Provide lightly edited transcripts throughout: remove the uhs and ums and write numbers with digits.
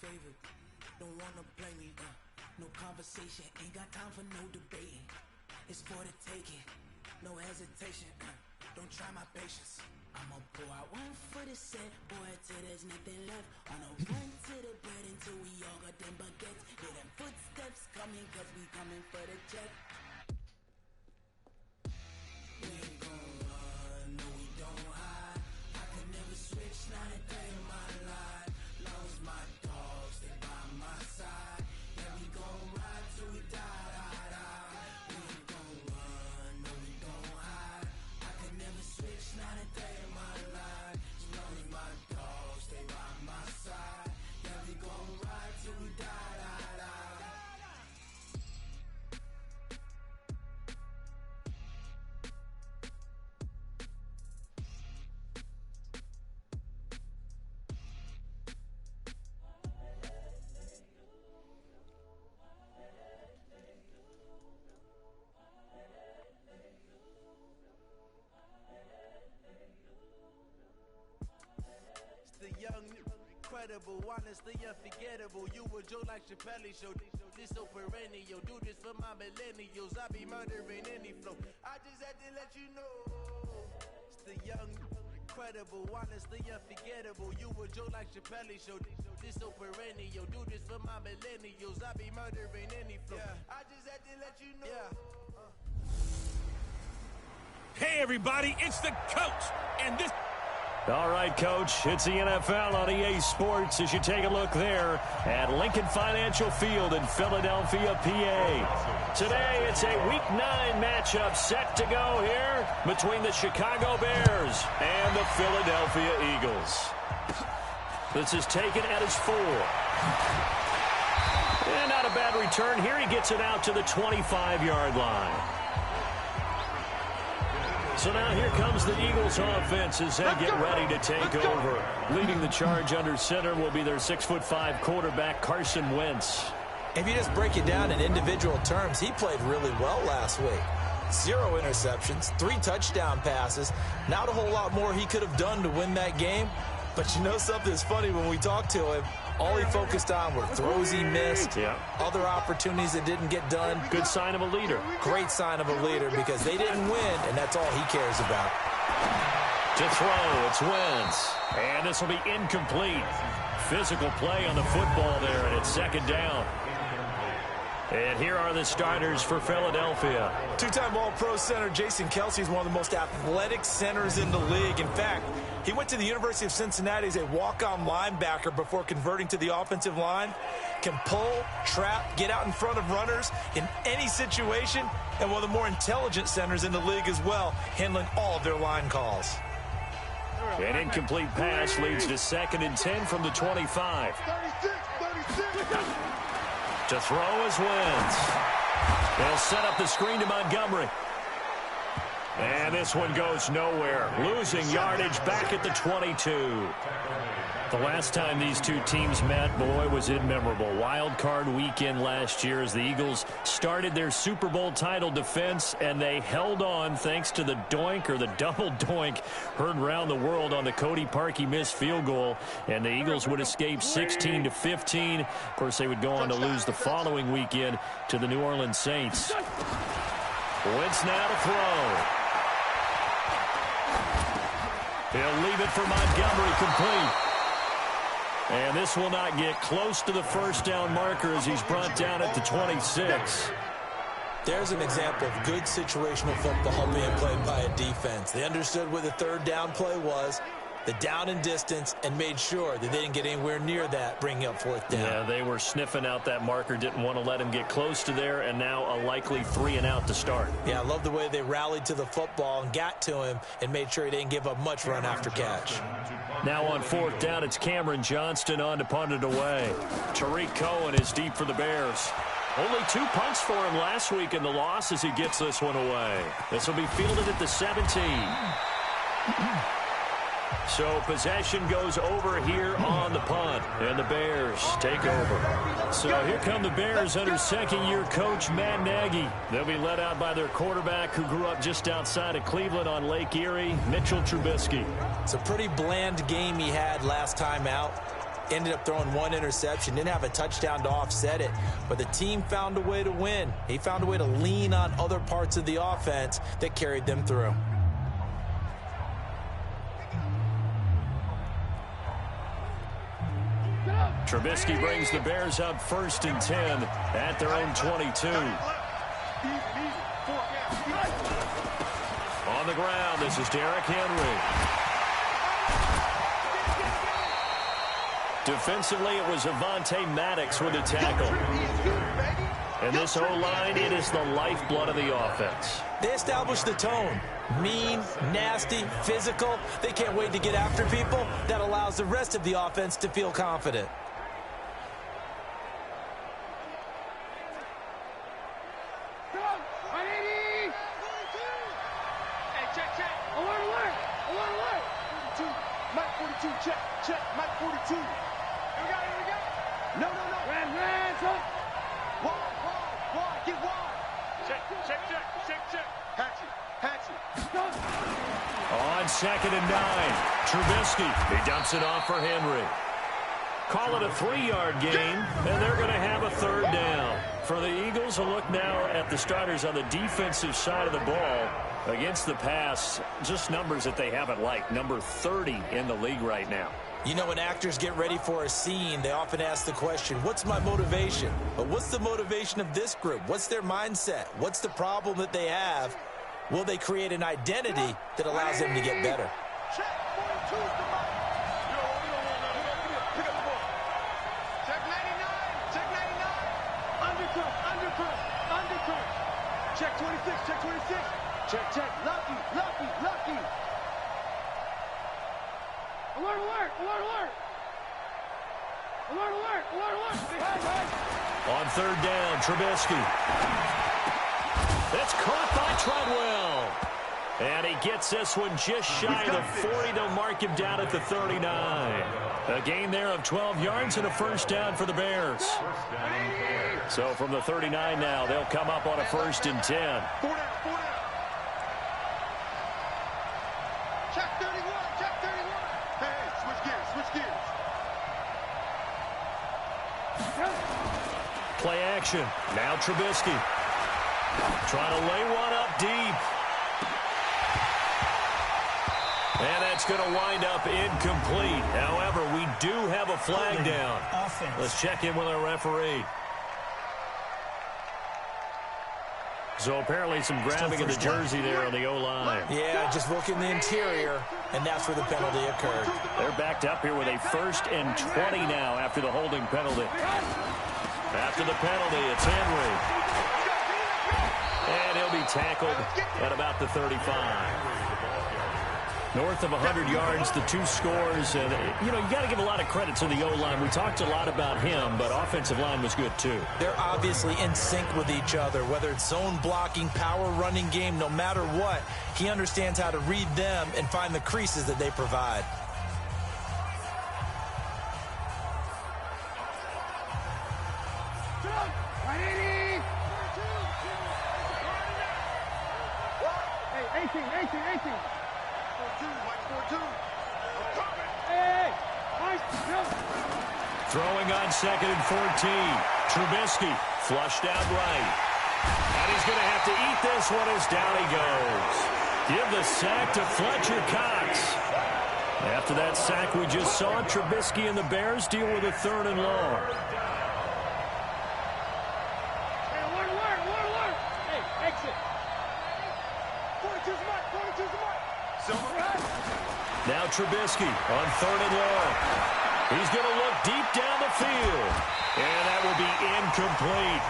favor. Don't wanna blame me, no conversation, ain't got time for no debating. It's for the taking, no hesitation, don't try my patience. I'ma pour out one for the set, boy, till there's nothing left. On a run to the bread until we all got them baguettes. Hear them footsteps coming, cause we coming for the check. We ain't gon' run, no we don't hide. I can never switch, not a day in my life. Long as my dogs, they by my side. Yeah, we gon' ride till we die. We ain't gon' run, no we don't hide. I can never switch, not a day in my life. As long as my dogs, they by my side. Yeah, we gon' ride till we die. Incredible, honestly unforgettable. You a Joe like Chappelle show. This so perennial. Do this for my millennials. I be murdering any flow. I just had to let you know. It's the young, incredible, honestly unforgettable. You a Joe like Chappelle show. This so perennial. Do this for my millennials. I be murdering any flow. I just had to let you know. Hey everybody, it's the coach, and this... All right, Coach, it's the NFL on EA Sports as you take a look there at Lincoln Financial Field in Philadelphia, PA. Today, it's a Week 9 matchup set to go here between the Chicago Bears and the Philadelphia Eagles. This is taken at his 4. And not a bad return here. He gets it out to the 25-yard line. So now here comes the Eagles offense as they get ready to take over. Leading the charge under center will be their 6'5" quarterback, Carson Wentz. If you just break it down in individual terms, he played really well last week. 0 interceptions, 3 touchdown passes. Not a whole lot more he could have done to win that game. But you know something's funny, when we talked to him, all he focused on were throws he missed, other opportunities that didn't get done. Good sign of a leader. Great sign of a leader because they didn't win, and that's all he cares about. To throw, it's Wentz. And this will be incomplete. Physical play on the football there, and it's second down. And here are the starters for Philadelphia. Two-time All-Pro center Jason Kelce is one of the most athletic centers in the league. In fact, he went to the University of Cincinnati as a walk-on linebacker before converting to the offensive line. Can pull, trap, get out in front of runners in any situation, and one of the more intelligent centers in the league as well, handling all of their line calls. An incomplete pass leads to 2nd and 10 from the 25. 36. To throw is Wentz. They'll set up the screen to Montgomery. And this one goes nowhere. Losing yardage back at the 22. The last time these two teams met, boy, was it memorable. Wild card weekend last year as the Eagles started their Super Bowl title defense, and they held on thanks to the doink, or the double doink, heard around the world on the Cody Parkey missed field goal, and the Eagles would escape 16-15. Of course, they would go on to lose the following weekend to the New Orleans Saints. Wentz now to throw. He'll leave it for Montgomery, complete. And this will not get close to the first down marker as he's brought down at the 26. There's an example of good situational football being played by a defense. They understood what the third down play was, the down and distance, and made sure that they didn't get anywhere near that, bringing up 4th down. Yeah, they were sniffing out that marker, didn't want to let him get close to there, and now a likely 3 and out to start. Yeah, I love the way they rallied to the football and got to him and made sure he didn't give up much run after catch. Now on 4th down, it's Cameron Johnston on to punt it away. Tariq Cohen is deep for the Bears. Only 2 punts for him last week in the loss as he gets this one away. This will be fielded at the 17. So possession goes over here on the punt, and the Bears take over. So here come the Bears under second-year coach Matt Nagy. They'll be led out by their quarterback who grew up just outside of Cleveland on Lake Erie, Mitchell Trubisky. It's a pretty bland game he had last time out. ended up throwing one interception, didn't have a touchdown to offset it, but the team found a way to win. He found a way to lean on other parts of the offense that carried them through. Trubisky brings the Bears up 1st and 10 at their own 22. On the ground, this is Derrick Henry. Defensively, it was Avonte Maddox with a tackle. And this O-line, it is the lifeblood of the offense. They established the tone. Mean, nasty, physical. They can't wait to get after people. That allows the rest of the offense to feel confident. Check, Mike 42. Here we go. No. Ran, so. Wide, get wide. Check. Hatchet. On 2nd and 9, Trubisky. He dumps it off for Henry. Call it a 3-yard gain, and they're going to have a 3rd down. For the Eagles, a look now at the starters on the defensive side of the ball. Against the pass, just numbers that they haven't liked. Number 30 in the league right now. You know, when actors get ready for a scene, they often ask the question, what's my motivation? But what's the motivation of this group? What's their mindset? What's the problem that they have? Will they create an identity that allows them to get better? Check 42's the ball. Pick up the ball. Check 99. Undercut. Check 26. Check. Lucky. Alert. On 3rd down, Trubisky. It's caught by Treadwell. And he gets this one just shy of the 40. They'll mark him down at the 39. A gain there of 12 yards and a 1st down for the Bears. So from the 39 now, they'll come up on a 1st and 10. 4 down. Check 31. Hey, switch gears. Play action. Now Trubisky. Trying to lay one up deep. And that's going to wind up incomplete. However, we do have a flag down. Let's check in with our referee. So apparently some grabbing of the jersey there on the O-line. Yeah, just look in the interior, and that's where the penalty occurred. They're backed up here with a 1st and 20 now after the holding penalty. After the penalty, it's Henry. And he'll be tackled at about the 35. North of 100 yards, the 2 scores. And, you got to give a lot of credit to the O-line. We talked a lot about him, but offensive line was good too. They're obviously in sync with each other, whether it's zone blocking, power running game, no matter what. He understands how to read them and find the creases that they provide. Throwing on 2nd and 14. Trubisky flushed out right. And he's going to have to eat this one as down he goes. Give the sack to Fletcher Cox. After that sack we just saw, Trubisky and the Bears deal with a 3rd and long. Hey, exit. 42's the mark. Now Trubisky on 3rd and long. He's going to look deep down the field. And that will be incomplete.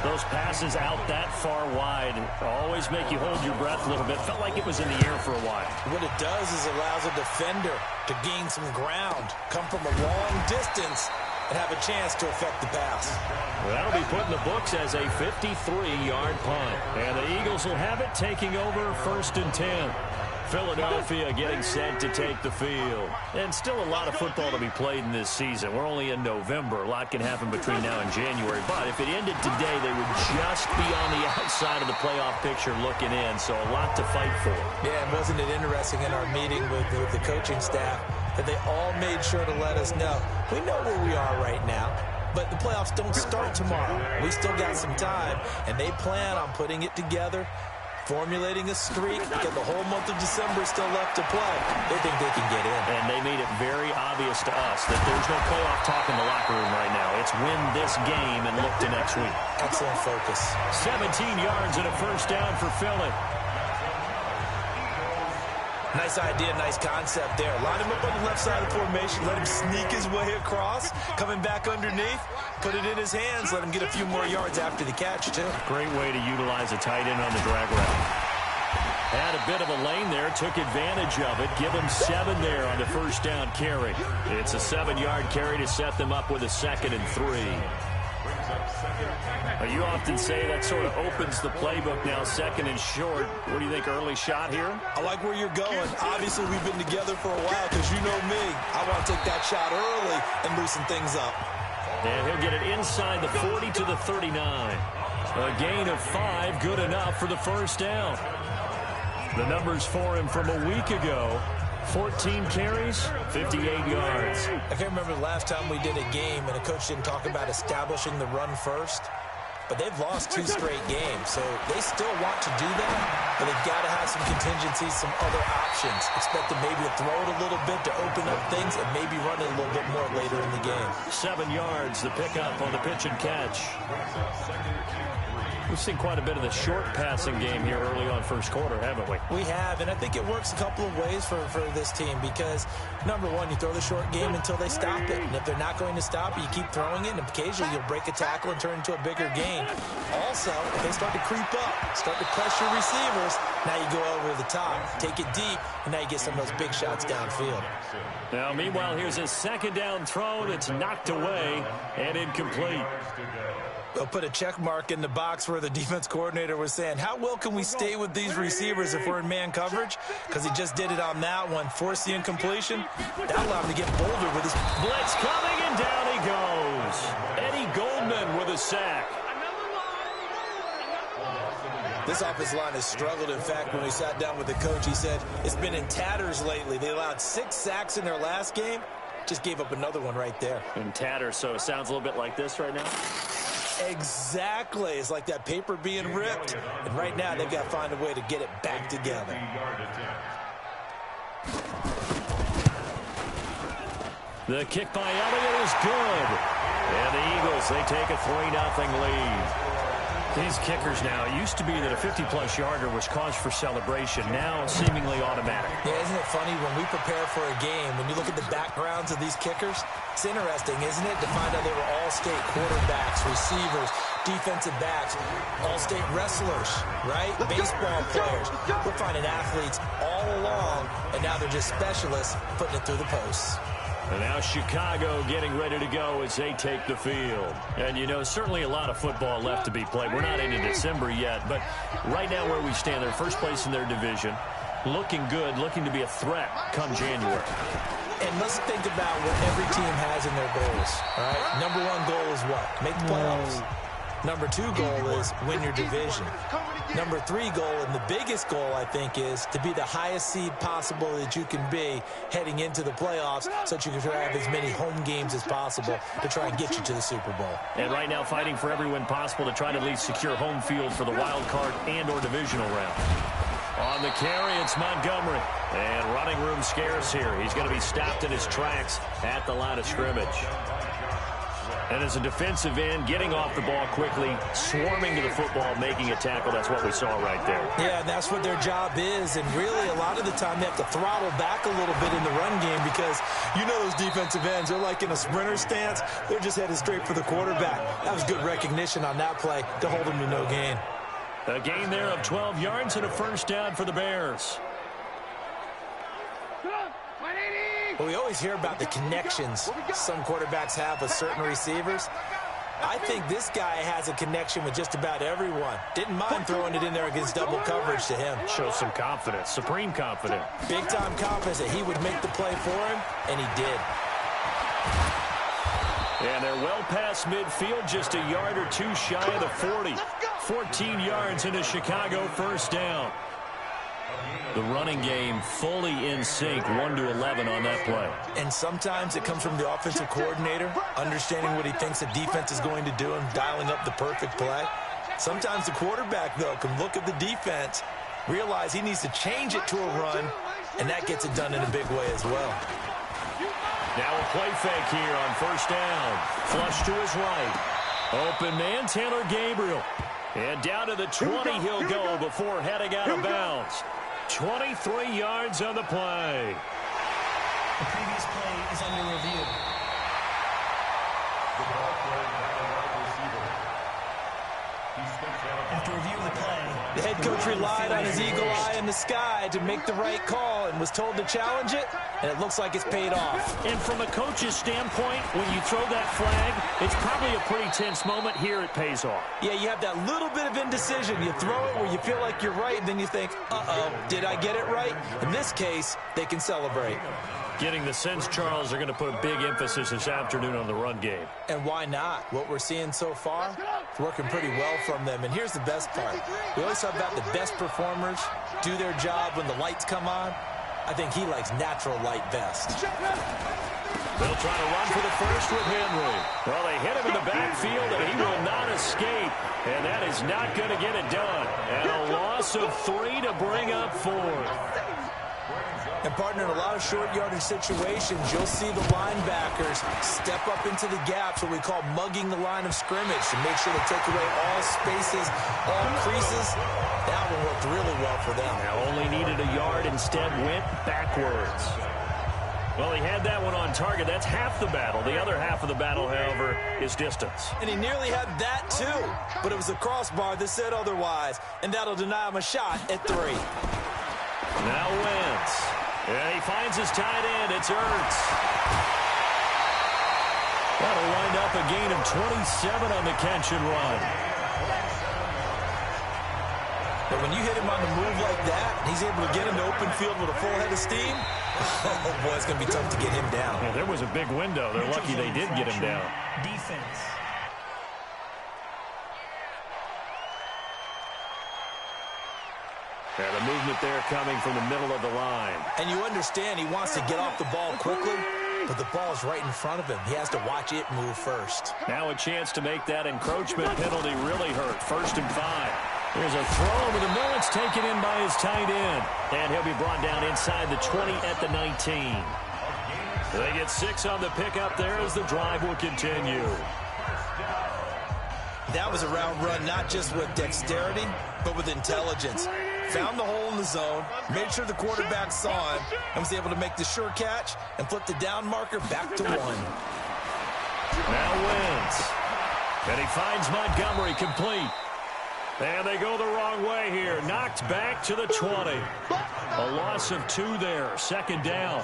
Those passes out that far wide always make you hold your breath a little bit. Felt like it was in the air for a while. What it does is allows a defender to gain some ground, come from a long distance, and have a chance to affect the pass. Well, that'll be put in the books as a 53-yard punt. And the Eagles will have it, taking over 1st and 10. Philadelphia getting set to take the field. And still a lot of football to be played in this season. We're only in November. A lot can happen between now and January. But if it ended today, they would just be on the outside of the playoff picture looking in. So a lot to fight for. Yeah, and wasn't it interesting in our meeting with the coaching staff that they all made sure to let us know, we know where we are right now, but the playoffs don't start tomorrow. We still got some time, and they plan on putting it together, formulating a streak. Get the whole month of December still left to play. They think they can get in. And they made it very obvious to us that there's no playoff talk in the locker room right now. It's win this game and look to next week. Excellent focus. 17 yards and a first down for Philly. Nice idea, nice concept there. Line him up on the left side of the formation. Let him sneak his way across. Coming back underneath. Put it in his hands. Let him get a few more yards after the catch, too. Great way to utilize a tight end on the drag route. Had a bit of a lane there. Took advantage of it. Give him 7 there on the first down carry. It's a 7-yard carry to set them up with a 2nd and 3. You often say that sort of opens the playbook now, 2nd and short. What do you think, early shot here? I like where you're going. Obviously, we've been together for a while because you know me. I want to take that shot early and loosen things up. And he'll get it inside the 40 to the 39. A gain of 5, good enough for the first down. The numbers for him from a week ago. 14 carries, 58 yards. I can't remember the last time we did a game and a coach didn't talk about establishing the run first. But they've lost 2 straight games, so they still want to do that, but they've got to have some contingencies, some other options. Expect them maybe to throw it a little bit to open up things and maybe run it a little bit more later in the game. 7 yards, the pickup on the pitch and catch. We've seen quite a bit of the short passing game here early on first quarter, haven't we? We have, and I think it works a couple of ways for this team because, number one, you throw the short game until they stop it. And if they're not going to stop it, you keep throwing it, and occasionally you'll break a tackle and turn it into a bigger gain. Also, if they start to creep up, start to pressure receivers, now you go over the top, take it deep, and now you get some of those big shots downfield. Now, meanwhile, here's a 2nd down throw that's knocked away and incomplete. They'll put a check mark in the box where the defense coordinator was saying, how well can we stay with these receivers if we're in man coverage? Because he just did it on that one, forced the incompletion. That allowed him to get bolder with his blitz coming, and down he goes. Eddie Goldman with a sack. This offensive line has struggled. In fact, when we sat down with the coach, he said it's been in tatters lately. They allowed 6 sacks in their last game. Just gave up another one right there. In tatters, so it sounds a little bit like this right now. Exactly. It's like that paper being ripped. And right now, they've got to find a way to get it back together. The kick by Elliott is good. And the Eagles, they take a 3-0 lead. These kickers now, it used to be that a 50-plus yarder was cause for celebration. Now, seemingly automatic. Yeah, isn't it funny when we prepare for a game, when you look at the backgrounds of these kickers, it's interesting, isn't it, to find out they were all-state quarterbacks, receivers, defensive backs, all-state wrestlers, right? Baseball players. We're finding athletes all along, and now they're just specialists putting it through the posts. And now Chicago getting ready to go as they take the field. And, you know, certainly a lot of football left to be played. We're not into December yet, but right now where we stand, they're first place in their division. Looking good, looking to be a threat come January. And let's think about what every team has in their goals, all right? Number 1 goal is what? Make the playoffs. Number 2 goal is win your division. Number 3 goal, and the biggest goal, I think, is to be the highest seed possible that you can be heading into the playoffs so that you can have as many home games as possible to try and get you to the Super Bowl. And right now fighting for every win possible to try to at least secure home field for the wild card and or divisional round. On the carry, it's Montgomery. And running room scarce here. He's going to be stopped in his tracks at the line of scrimmage. And as a defensive end, getting off the ball quickly, swarming to the football, making a tackle. That's what we saw right there. Yeah, and that's what their job is. And really, a lot of the time, they have to throttle back a little bit in the run game because you know those defensive ends, they're like in a sprinter stance. They're just headed straight for the quarterback. That was good recognition on that play to hold them to no gain. A gain there of 12 yards and a first down for the Bears. Well, we always hear about the connections some quarterbacks have with certain receivers. I think this guy has a connection with just about everyone. Didn't mind throwing it in there against double coverage to him. Shows some confidence, supreme confidence. Big-time confidence that he would make the play for him, and he did. And they're well past midfield, just a yard or two shy of the 40. 14 yards into Chicago, first down. The running game fully in sync, 1-11 on that play. And sometimes it comes from the offensive coordinator, understanding what he thinks the defense is going to do and dialing up the perfect play. Sometimes the quarterback, though, can look at the defense, realize he needs to change it to a run, and that gets it done in a big way as well. Now a play fake here on first down. Flush to his right. Open man, Taylor Gabriel. And down to the 20 he'll go before heading out of bounds. 23 yards on the play. The previous play is under review. After reviewing the play, the head coach relied on his eagle eye in the sky to make the right call and was told to challenge it, and it looks like it's paid off. And from a coach's standpoint, when you throw that flag, it's probably a pretty tense moment. Here it pays off. Yeah, you have that little bit of indecision. You throw it where you feel like you're right, and then you think, uh-oh, did I get it right? In this case, they can celebrate. Getting the sense, Charles, are going to put a big emphasis this afternoon on the run game. And why not? What we're seeing so far, it's working pretty well from them. And here's the best part. We always talk about the best performers do their job when the lights come on. I think he likes natural light best. They'll try to run for the first with Henry. Well, they hit him in the backfield, and he will not escape. And that is not going to get it done. And a loss of 3 to bring up 4. And, partner, in a lot of short yardage situations, you'll see the linebackers step up into the gaps, what we call mugging the line of scrimmage, to make sure to take away all spaces, all creases. That one worked really well for them. Now only needed a yard, instead went backwards. Well, he had that one on target. That's half the battle. The other half of the battle, however, is distance. And he nearly had that, too. But it was the crossbar that said otherwise, and that'll deny him a shot at 3. Now Wentz. And he finds his tight end. It's Ertz. That'll wind up a gain of 27 on the catch and run. But when you hit him on the move like that, and he's able to get into open field with a full head of steam, oh boy, it's going to be tough to get him down. Yeah, there was a big window. They're lucky they did get him down. Defense. Yeah, the movement there coming from the middle of the line. And you understand he wants to get off the ball quickly, but the ball's right in front of him. He has to watch it move first. Now a chance to make that encroachment penalty really hurt. 1st and 5. Here's a throw over the middle. It's taken in by his tight end. And he'll be brought down inside the 20 at the 19. They get 6 on the pickup there as the drive will continue. That was a route run not just with dexterity, but with intelligence. Found the hole in the zone, made sure the quarterback saw him, and was able to make the sure catch and flip the down marker back to 1. Now Wentz. And he finds Montgomery complete. And they go the wrong way here. Knocked back to the 20. A loss of 2 there. 2nd down.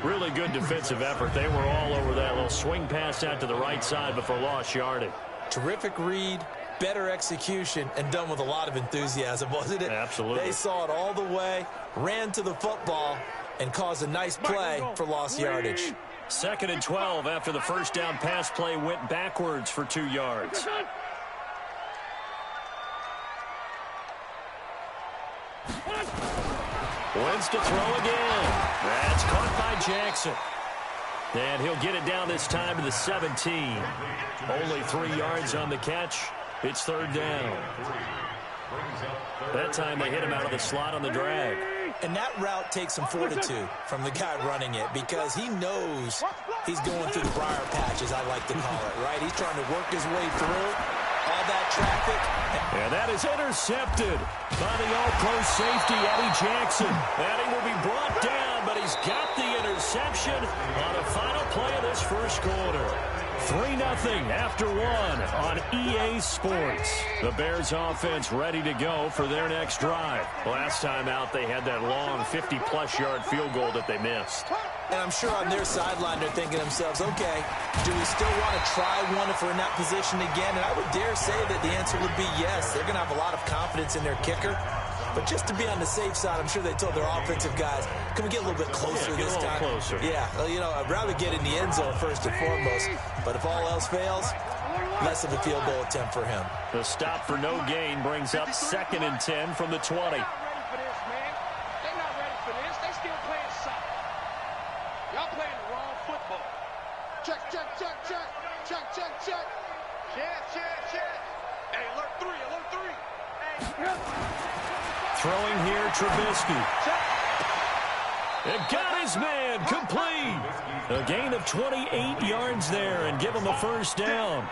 Really good defensive effort. They were all over that little swing pass out to the right side before lost yardage. Terrific read, better execution, and done with a lot of enthusiasm, wasn't it? Absolutely. They saw it all the way, ran to the football, and caused a nice play for lost yardage. 2nd and 12 after the first down pass play went backwards for 2 yards. Wentz to throw again. That's caught by Jackson. And he'll get it down this time to the 17. Only 3 yards on the catch. It's 3rd down. That time they hit him out of the slot on the drag. And that route takes some fortitude from the guy running it, because he knows he's going through the briar patch, as I like to call it, right? He's trying to work his way through all that traffic. And that is intercepted by the all-pro safety, Eddie Jackson. And he will be brought down, but he's got the interception on a final play of this first quarter. 3-0 after one on EA Sports. The Bears offense ready to go for their next drive. Last time out, they had that long 50-plus yard field goal that they missed. And I'm sure on their sideline they're thinking to themselves, okay, do we still want to try one if we're in that position again? And I would dare say that the answer would be yes. They're going to have a lot of confidence in their kicker. But just to be on the safe side, I'm sure they told their offensive guys, can we get a little bit closer this time? Closer. Yeah, well, you know, I'd rather get in the end zone first and foremost. But if all else fails, less of a field goal attempt for him. The stop for no gain brings up 2nd and 10 from the 20. Check. Check. Hey, alert three. Throwing here, Trubisky. It got his man complete. A gain of 28 yards there and give him a first down.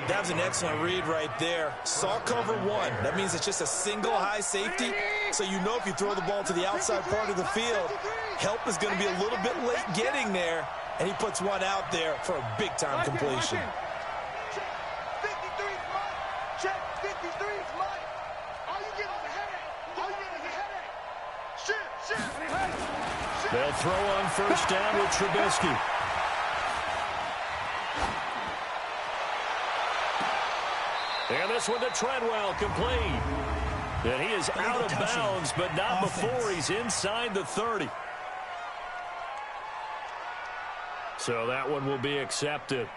That was an excellent read right there. Saw cover one. That means it's just a single high safety. So you know if you throw the ball to the outside part of the field, help is going to be a little bit late getting there. And he puts one out there for a big-time completion. Check. 53 is mine. Check. 53 is mine. All you get is a headache. Shit. They'll throw on first down with Trubisky. And this one to Treadwell, complete. And he is out of bounds, but not before he's inside the 30. So that one will be accepted.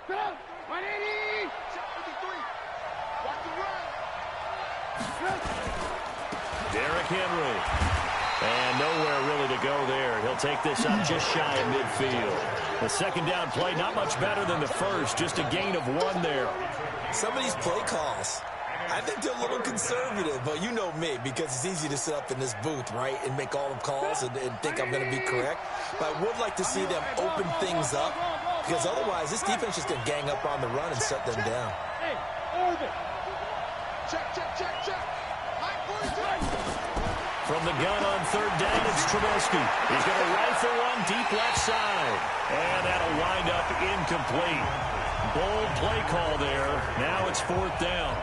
180. Check 53. Watch the run. Derrick Henry. And nowhere really to go there. He'll take this up just shy of midfield. The second down play, not much better than the first. Just a gain of 1 there. Some of these play calls, I think they're a little conservative, but you know me, because it's easy to sit up in this booth, right, and make all the calls and think I'm going to be correct. But I would like to see them open things up, because otherwise this defense is going to gang up on the run and shut them down. Hey, Irvin. Check. From the gun on third down, it's Trubisky. He's going to rifle one deep left side. And that'll wind up incomplete. Bold play call there. Now it's 4th down.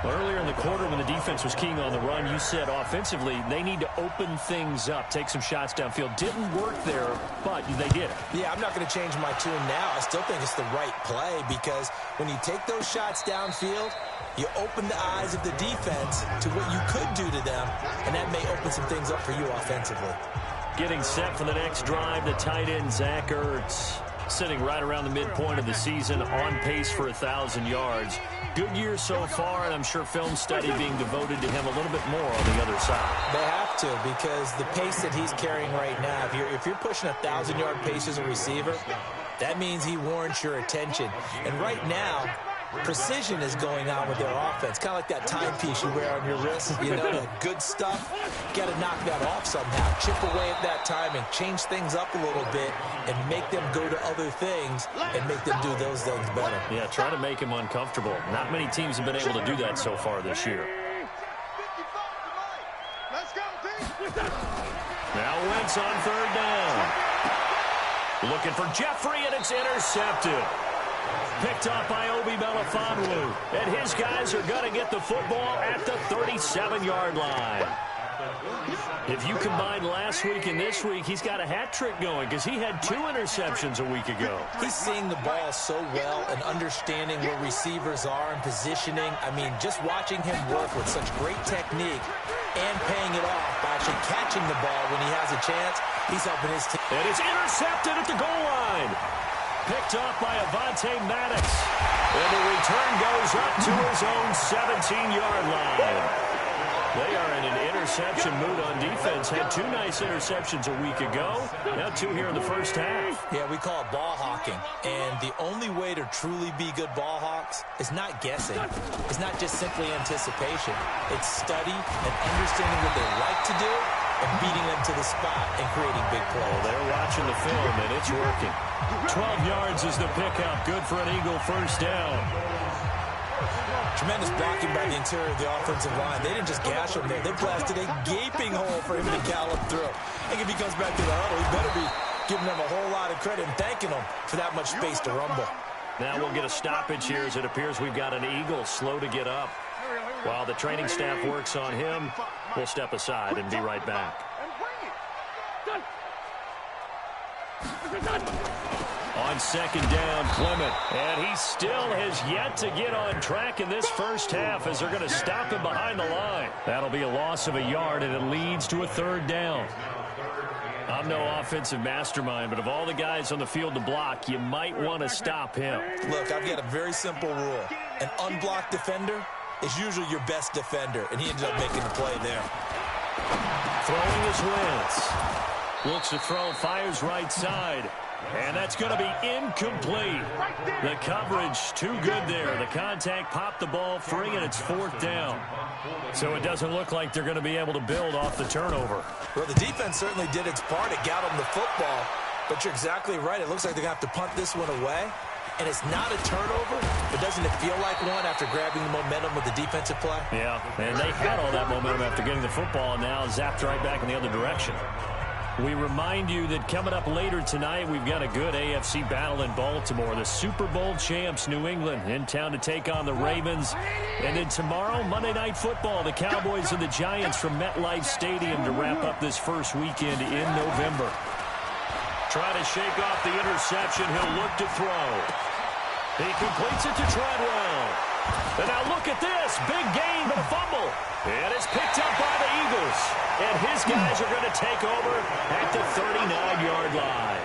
Earlier in the quarter when the defense was keying on the run, you said offensively they need to open things up, take some shots downfield. Didn't work there, but they did it. Yeah, I'm not going to change my tune now. I still think it's the right play because when you take those shots downfield, you open the eyes of the defense to what you could do to them, and that may open some things up for you offensively. Getting set for the next drive, the tight end, Zach Ertz, sitting right around the midpoint of the season, on pace for 1,000 yards. Good year so far, and I'm sure film study being devoted to him a little bit more on the other side. They have to, because the pace that he's carrying right now, if you're pushing 1,000-yard pace as a receiver, that means he warrants your attention. And right now, precision is going on with their offense, kind of like that timepiece you wear on your wrist. You know, the good stuff, got to knock that off somehow. Chip away at that timing, change things up a little bit, and make them go to other things and make them do those things better. Yeah, try to make him uncomfortable. Not many teams have been able to do that so far this year. Let's go, team. Now Wentz on third down. Looking for Jeffrey, and it's intercepted. Picked up by Obi Melifonwu. And his guys are going to get the football at the 37-yard line. If you combine last week and this week, he's got a hat trick going because he had 2 interceptions a week ago. He's seeing the ball so well and understanding where receivers are and positioning. I mean, just watching him work with such great technique and paying it off by actually catching the ball when he has a chance, he's helping his team. And it's intercepted at the goal line. Picked off by Avonte Maddox. And the return goes up to his own 17-yard line. They are in an interception mood on defense. Had 2 nice interceptions a week ago. Now 2 here in the first half. Yeah, we call it ball hawking. And the only way to truly be good ball hawks is not guessing. It's not just simply anticipation. It's study and understanding what they like to do and beating them to the spot and creating big plays. Well, they're watching the film, and it's working. 12 yards is the pickup. Good for an Eagle first down. Tremendous blocking by the interior of the offensive line. They didn't just gash him there. They blasted a gaping hole for him to gallop through. I think if he comes back to the huddle, he better be giving them a whole lot of credit and thanking them for that much space to rumble. Now we'll get a stoppage here as it appears we've got an Eagle slow to get up. While the training staff works on him, we'll step aside and be right back. On second down, Clement. And he still has yet to get on track in this first half as they're going to stop him behind the line. That'll be a loss of a yard, and it leads to a third down. I'm no offensive mastermind, but of all the guys on the field to block, you might want to stop him. Look, I've got a very simple rule. An unblocked defender is usually your best defender, and he ended up making the play there. Throwing is Wentz. Looks to throw, fires right side. And that's going to be incomplete. The coverage too good there. The contact popped the ball free, and it's fourth down. So it doesn't look like they're going to be able to build off the turnover. Well, the defense certainly did its part. It got them the football. But you're exactly right. It looks like they're going to have to punt this one away. And it's not a turnover, but doesn't it feel like one after grabbing the momentum with the defensive play? Yeah, and they had all that momentum after getting the football, and now zapped right back in the other direction. We remind you that coming up later tonight, we've got a good AFC battle in Baltimore. The Super Bowl champs, New England, in town to take on the Ravens. And then tomorrow, Monday Night Football, the Cowboys and the Giants from MetLife Stadium to wrap up this first weekend in November. Trying to shake off the interception. He'll look to throw. He completes it to Treadwell. And now look at this. Big gain, but a fumble. And it's picked up by the Eagles. And his guys are going to take over at the 39-yard line.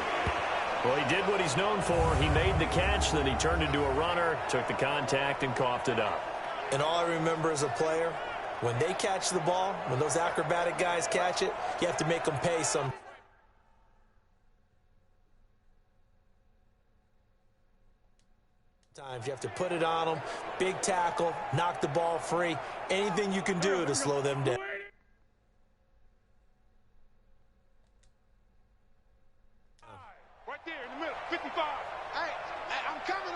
Well, he did what he's known for. He made the catch, then he turned into a runner, took the contact, and coughed it up. And all I remember as a player, when they catch the ball, when those acrobatic guys catch it, you have to make them pay some. You have to put it on them, big tackle, knock the ball free, anything you can do to slow them down. Right there in the middle, 55. Hey, I'm coming.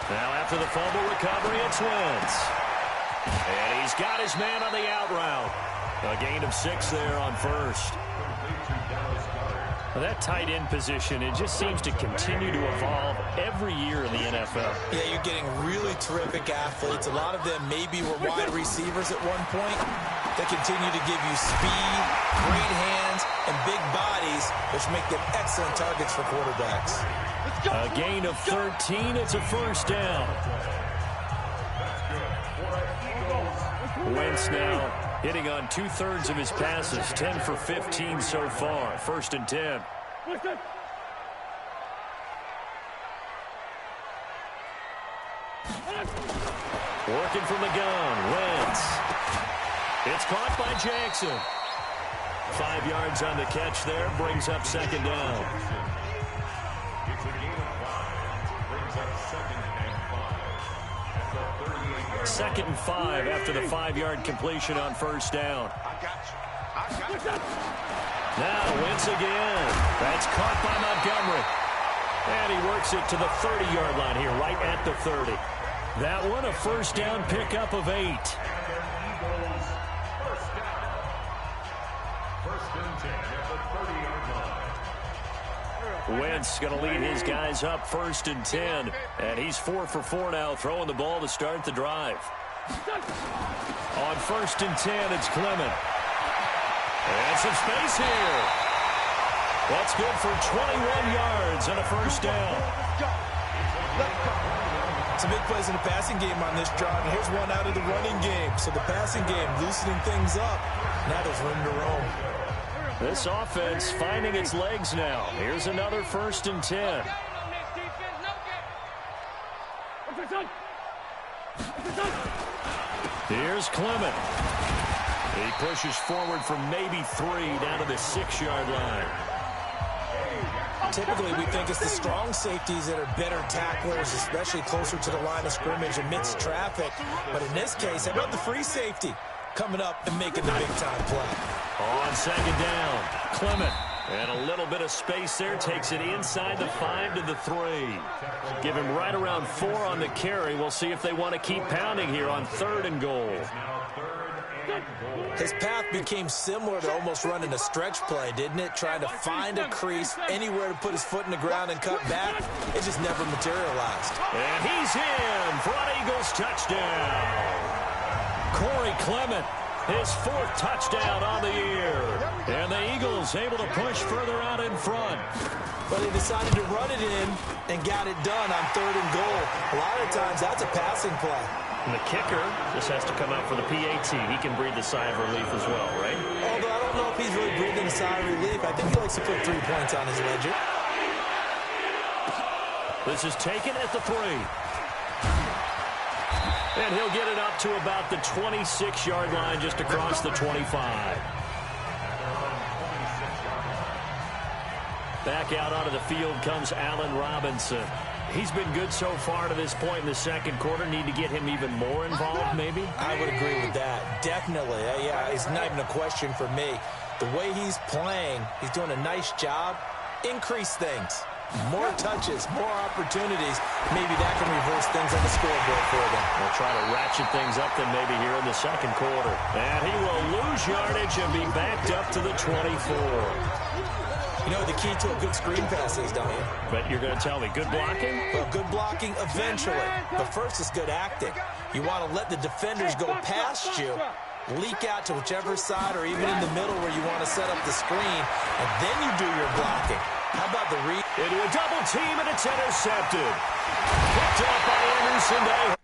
Now after the fumble recovery, it's Wentz. And he's got his man on the out route. A gain of 6 there on first. That tight end position, it just seems to continue to evolve every year in the NFL. Yeah, you're getting really terrific athletes. A lot of them maybe were wide receivers at one point. They continue to give you speed, great hands, and big bodies, which make them excellent targets for quarterbacks. A gain of 13. It's a first down. Wentz now hitting on 2/3 of his passes, 10 for 15 so far. First and 10. Working from the gun, Wentz. It's caught by Jackson. 5 yards on the catch there, brings up second down. Second and 5 after the 5-yard completion on first down. Now Wentz again. That's caught by Montgomery. And he works it to the 30-yard line here, right at the 30. That one a first down pickup of 8. Wentz going to lead his guys up first and 10. And he's 4 for 4 now, throwing the ball to start the drive. On first and 10, it's Clement. And some space here. That's good for 21 yards and a first down. Some big plays in the passing game on this drive. And here's one out of the running game. So the passing game loosening things up. Now there's room to roam. This offense finding its legs now. Here's another first and 10. Here's Clement. He pushes forward for maybe 3 down to the 6-yard line. Typically, we think it's the strong safeties that are better tacklers, especially closer to the line of scrimmage amidst traffic. But in this case, how about the free safety coming up and making the big-time play? On second down, Clement. And a little bit of space there, takes it inside the 5 to the 3. Give him right around 4 on the carry. We'll see if they want to keep pounding here on 3rd and goal. His path became similar to almost running a stretch play, didn't it? Trying to find a crease, anywhere to put his foot in the ground and cut back. It just never materialized. And he's in for an Eagles touchdown. Corey Clement, his 4th touchdown on the year. And the Eagles able to push further out in front. But he decided to run it in and got it done on 3rd and goal. A lot of times that's a passing play. And the kicker just has to come out for the PAT. He can breathe a sigh of relief as well, right? Although I don't know if he's really breathing a sigh of relief. I think he likes to put 3 points on his ledger. This is taken at the 3. And he'll get it up to about the 26-yard line just across the 25. Back out onto the field comes Allen Robinson. He's been good so far to this point in the second quarter. Need to get him even more involved, maybe? I would agree with that. Definitely. Yeah, it's not even a question for me. The way he's playing, he's doing a nice job. Increase things. More touches, more opportunities. Maybe that can reverse things on the scoreboard for them. We'll try to ratchet things up then maybe here in the second quarter. And he will lose yardage and be backed up to the 24. You know the key to a good screen pass is, don't you? But you're going to tell me, good blocking? Well, good blocking eventually. But first is good acting. You want to let the defenders go past you, leak out to whichever side or even in the middle where you want to set up the screen, and then you do your blocking. How about the read? Into a double team, and it's intercepted. Picked up by Anderson. They